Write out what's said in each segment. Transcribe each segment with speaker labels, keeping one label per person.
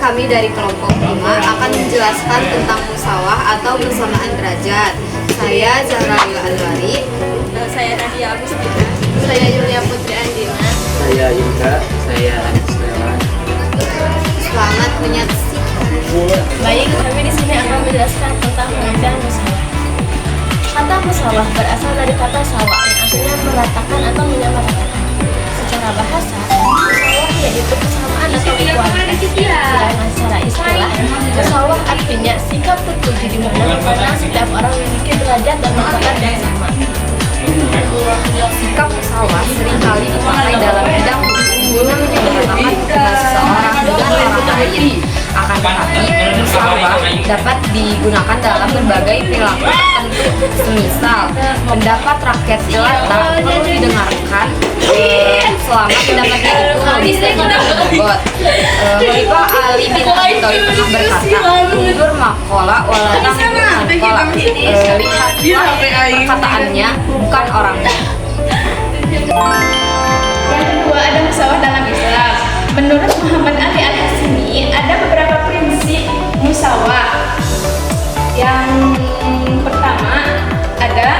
Speaker 1: kami dari kelompok 5 akan menjelaskan tentang musawah atau persamaan derajat. Saya Zahra Lila Alwari.
Speaker 2: Saya Nadia Agustina.
Speaker 1: Saya Yulia Putri Andina.
Speaker 3: Saya Indra. Saya Anies Lewan.
Speaker 1: Selamat menyaksikan.
Speaker 2: Baik, kami di sini akan menjelaskan tentang pengertian musawah. Kata musawah berasal dari kata sawa yang artinya meratakan atau menyamaratakan. Secara bahasa, musawah yaitu kesamaan atau ekualitas. Sedangkan secara istilah, musawah artinya sikap tertuju di mana setiap orang memiliki derajat dan martabat yang sama.
Speaker 1: Sikap musawah seringkali dipakai dalam bidang hukum guna menyederhanakan hubungan seseorang dengan orang lain. Akan tetapi, musawah dapat digunakan dalam berbagai perilaku tertentu. Semisal, pendapat rakyat jelata perlu didengarkan selama pendapatnya itu logis dan tidak berbobot. Khalifah Ali bin Abi Thalib pernah berkata, "Undur makola walatang makola." Lihatlah perkataannya, bukan orangnya.
Speaker 4: Yang kedua, ada musawah dalam Islam. Menurut Muhammad Ali Al-Hasimi, ada beberapa prinsip musawah. Yang pertama, ada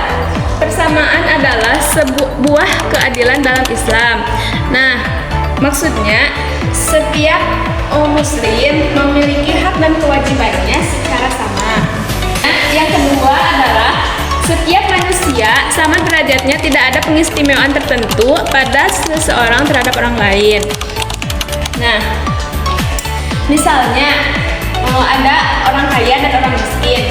Speaker 4: persamaan adalah sebuah keadilan dalam Islam. Nah, maksudnya setiap muslim memiliki hak dan kewajibannya secara sama. Nah, yang kedua adalah setiap manusia sama derajatnya, tidak ada pengistimewaan tertentu pada seseorang terhadap orang lain. Nah, misalnya ada orang kaya dan orang miskin.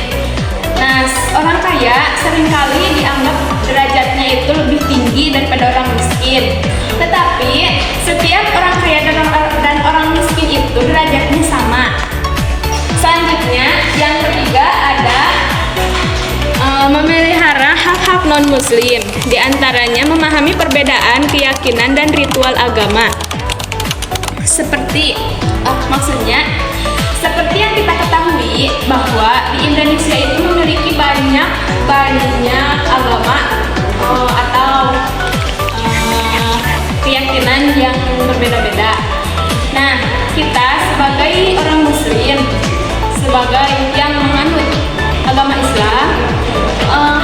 Speaker 4: Nah, orang kaya seringkali dianggap derajatnya itu lebih tinggi daripada orang miskin. Tetapi setiap orang kaya dan orang miskin itu derajatnya sama. Selanjutnya, yang ketiga ada memelihara hak-hak non-muslim, diantaranya memahami perbedaan keyakinan dan ritual agama. Maksudnya, seperti yang kita ketahui bahwa di Indonesia itu memiliki banyak agama atau keyakinan yang berbeda-beda. Nah, kita sebagai orang muslim, sebagai yang menganut agama Islam,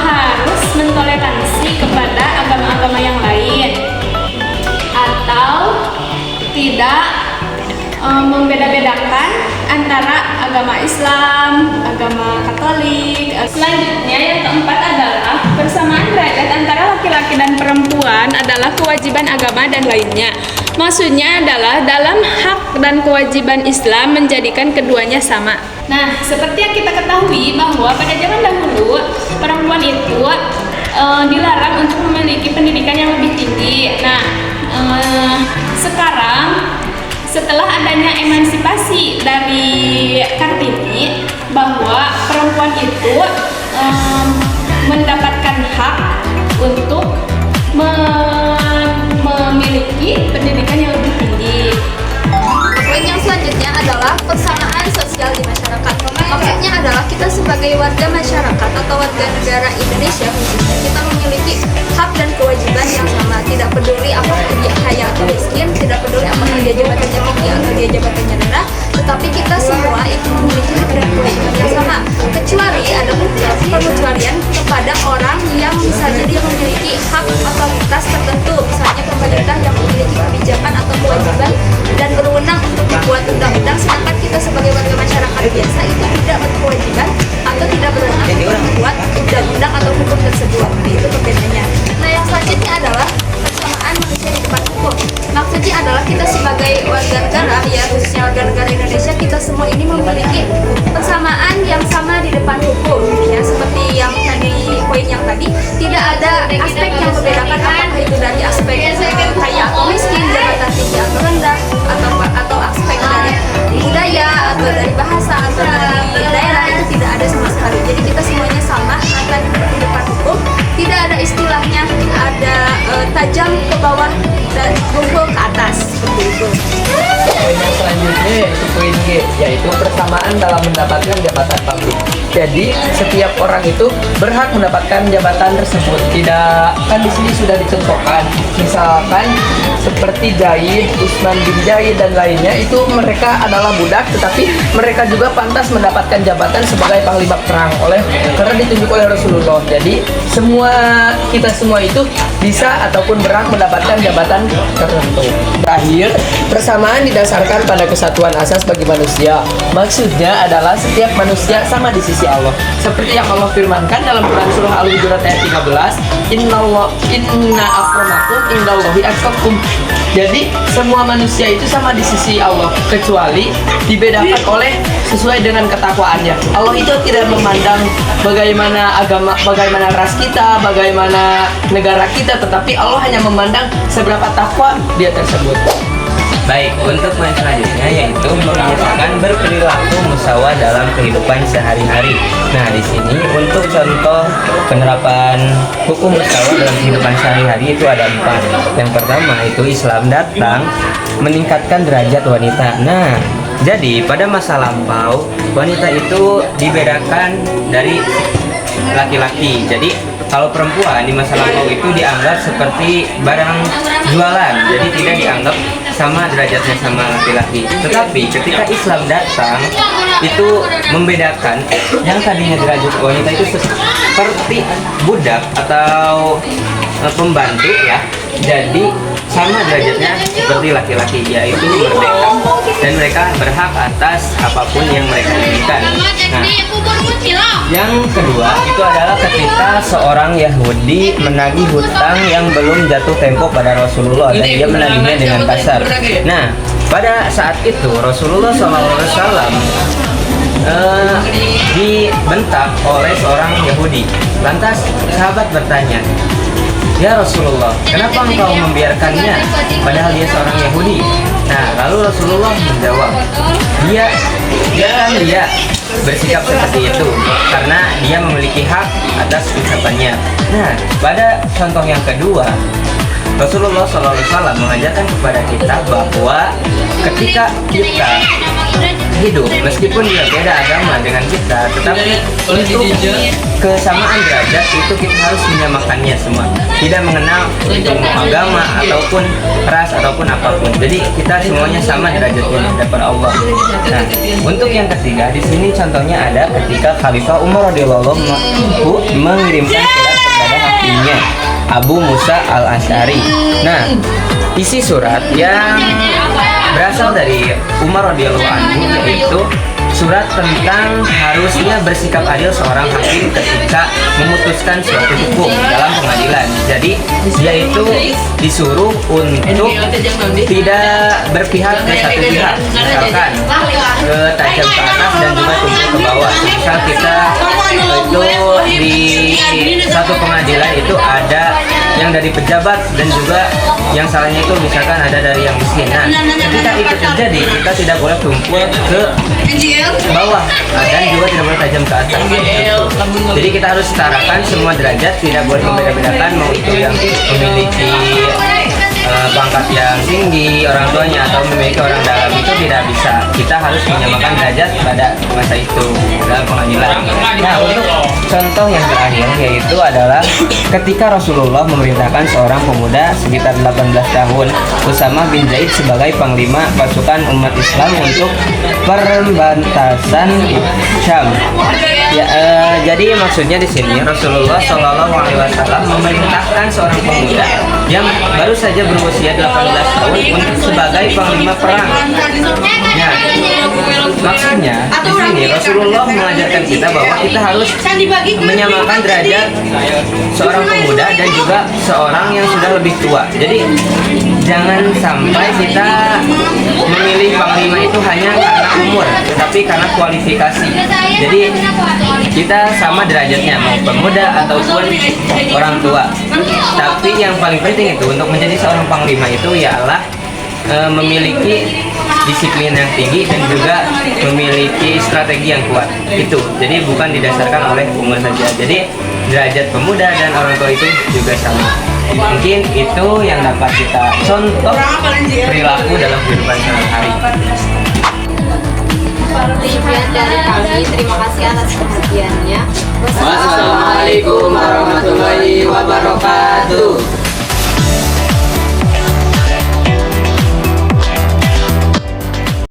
Speaker 4: harus mentoleransi kepada agama-agama yang lain atau tidak membeda-bedakan antara agama Islam, agama Katolik. Selanjutnya, yang keempat adalah persamaan derajat antara laki-laki dan perempuan adalah kewajiban agama dan lainnya. Maksudnya adalah dalam hak dan kewajiban Islam menjadikan keduanya sama. Nah, seperti yang kita ketahui bahwa pada zaman dahulu perempuan itu dilarang untuk memiliki pendidikan yang lebih tinggi. Nah, sekarang setelah adanya emansipasi dari Kartini, bahwa perempuan itu mendapatkan hak untuk memiliki pendidikan yang lebih tinggi.
Speaker 1: Poin yang selanjutnya adalah persamaan sosial di masyarakat. Maksudnya adalah kita sebagai warga masyarakat atau warga negara Indonesia khususnya, kita memiliki hak dan kewajiban yang sama. Tidak peduli apakah dia kaya atau miskin, tidak peduli apakah dia jabatannya tinggi atau dia jabatannya rendah, tetapi kita semua itu memiliki hak dan kewajiban yang sama. Kecuali ada pengecualian kepada orang yang misalnya dia memiliki hak otoritas tertentu, misalnya pemerintah yang memiliki kebijakan atau kewajiban dan berwenang untuk membuat undang-undang, sedangkan kita sebagai warga masyarakat biasa itu tidak berkewajiban atau tidak berwenang untuk membuat undang-undang atau hukum tersebut. Itu perbedaannya. Nah, yang selanjutnya adalah persamaan manusia di depan hukum. Maksudnya adalah kita sebagai warga negara, ya khususnya warga negara Indonesia, kita semua ini memiliki persamaan yang sama di depan hukum. Ya, seperti yang tadi, poin yang tadi, tidak ada aspek yang membedakan apakah itu dari aspek kaya atau miskin, jabatan tinggi atau rendah, atau aspek dari budaya atau dari bahasa atau dari daerah, itu tidak ada sama sekali. Jadi kita semuanya sama akan di depan hukum. Tidak ada istilahnya ada tajam ke bawah dan tumpul ke atas seperti itu.
Speaker 3: Poin yang selanjutnya yaitu poin G, yaitu persamaan dalam mendapatkan jabatan publik.
Speaker 5: Jadi setiap orang itu berhak mendapatkan jabatan tersebut. Tidak, kan di sini sudah ditentukan. Misalkan seperti Zaid, Utsman bin Zaid dan lainnya, itu mereka adalah budak, tetapi mereka juga pantas mendapatkan jabatan sebagai panglima perang karena ditunjuk oleh Rasulullah. Jadi kita semua itu bisa ataupun berhak mendapatkan jabatan tertentu. Terakhir, persamaan didasarkan pada kesatuan asas bagi manusia. Maksudnya adalah setiap manusia sama di sisi Allah. Seperti yang Allah firmankan dalam Quran surah Al-Hujurat ayat 13, Inna akramakum indallahi atqakum. Jadi semua manusia itu sama di sisi Allah, kecuali dibedakan oleh sesuai dengan ketakwaannya. Allah itu tidak memandang bagaimana agama, bagaimana ras kita, bagaimana negara kita, tetapi Allah hanya memandang seberapa takwa dia tersebut.
Speaker 3: Baik, untuk poin selanjutnya yaitu mengusahakan berperilaku musyawarah dalam kehidupan sehari-hari. Nah, di sini untuk contoh penerapan hukum musyawarah dalam kehidupan sehari-hari itu ada 4. Yang pertama itu Islam datang meningkatkan derajat wanita. Nah, jadi pada masa lampau wanita itu dibedakan dari laki-laki. Jadi kalau perempuan di masa lampau itu dianggap seperti barang jualan, jadi tidak dianggap sama derajatnya sama laki-laki. Tetapi ketika Islam datang itu membedakan yang tadinya derajat wanita itu seperti budak atau pembantu ya, jadi sama derajatnya seperti laki-laki, yaitu merdeka, dan mereka berhak atas apapun yang mereka inginkan. Nah, yang kedua itu adalah ketika seorang Yahudi menagih hutang yang belum jatuh tempo pada Rasulullah dan dia menagihnya dengan kasar. Nah, pada saat itu Rasulullah SAW dibentak oleh seorang Yahudi. Lantas sahabat bertanya, "Ya Rasulullah, kenapa engkau membiarkannya padahal dia seorang Yahudi?" Nah, lalu Rasulullah menjawab, dia bersikap seperti itu karena dia memiliki hak atas ucapannya. Nah, pada contoh yang kedua, Rasulullah SAW mengajarkan kepada kita bahwa ketika kita hidup, meskipun dia beda agama dengan kita, tetapi untuk kesamaan derajat itu kita harus menyamakannya semua, tidak mengenal untuk agama ataupun ras ataupun apapun. Jadi kita semuanya sama derajatnya di hadapan Allah. Nah, untuk yang ketiga di sini contohnya ada ketika Khalifah Umar radhiyallahu anhu mengirimkan surat kepada hakimnya Abu Musa al-Asy'ari. Nah, isi surat yang berasal dari Umar radhiyallahu anhu yaitu surat tentang harusnya bersikap adil seorang hakim ketika memutuskan suatu hukum dalam pengadilan. Jadi dia itu disuruh untuk tidak berpihak ke satu pihak, misalkan ke tajam ke atas dan juga tumpul ke bawah. Misal kita itu di satu pengadilan itu ada yang dari pejabat dan juga yang salahnya itu misalkan ada dari yang miskin. Nah, ketika itu terjadi, kita tidak boleh tumpul ke bawah dan juga tidak boleh tajam ke atas. Jadi kita harus setarakan semua derajat, tidak boleh membeda-bedakan mau itu yang memiliki pangkat yang tinggi orang tuanya atau memiliki orang dalam, itu tidak bisa. Kita harus menyamakan derajat pada masa itu dalam pengadilan. Nah, untuk contoh yang terakhir yaitu adalah ketika Rasulullah memerintahkan seorang pemuda sekitar 18 tahun, Usama bin Zaid, sebagai panglima pasukan umat Islam untuk perbatasan Syam. Ya, jadi maksudnya di sini Rasulullah SAW memerintahkan seorang pemuda yang baru saja berusia 18 tahun untuk sebagai panglima perang. Nah, maksudnya di sini Rasulullah mengajarkan kita bahwa kita harus menyamakan derajat seorang pemuda dan juga seorang yang sudah lebih tua. Jadi jangan sampai kita memilih panglima itu hanya karena umur, tetapi karena kualifikasi. Jadi kita sama derajatnya, mau pemuda ataupun orang tua. Tapi yang paling penting itu untuk menjadi seorang panglima itu ialah memiliki disiplin yang tinggi dan juga memiliki strategi yang kuat. Itu jadi bukan didasarkan oleh umur saja. Jadi derajat pemuda dan orang tua itu juga sama. Mungkin itu yang dapat kita contoh perilaku dalam kehidupan sehari-hari.
Speaker 1: dari kami. Terima kasih atas perhatiannya.
Speaker 6: Wassalamualaikum warahmatullahi wabarakatuh.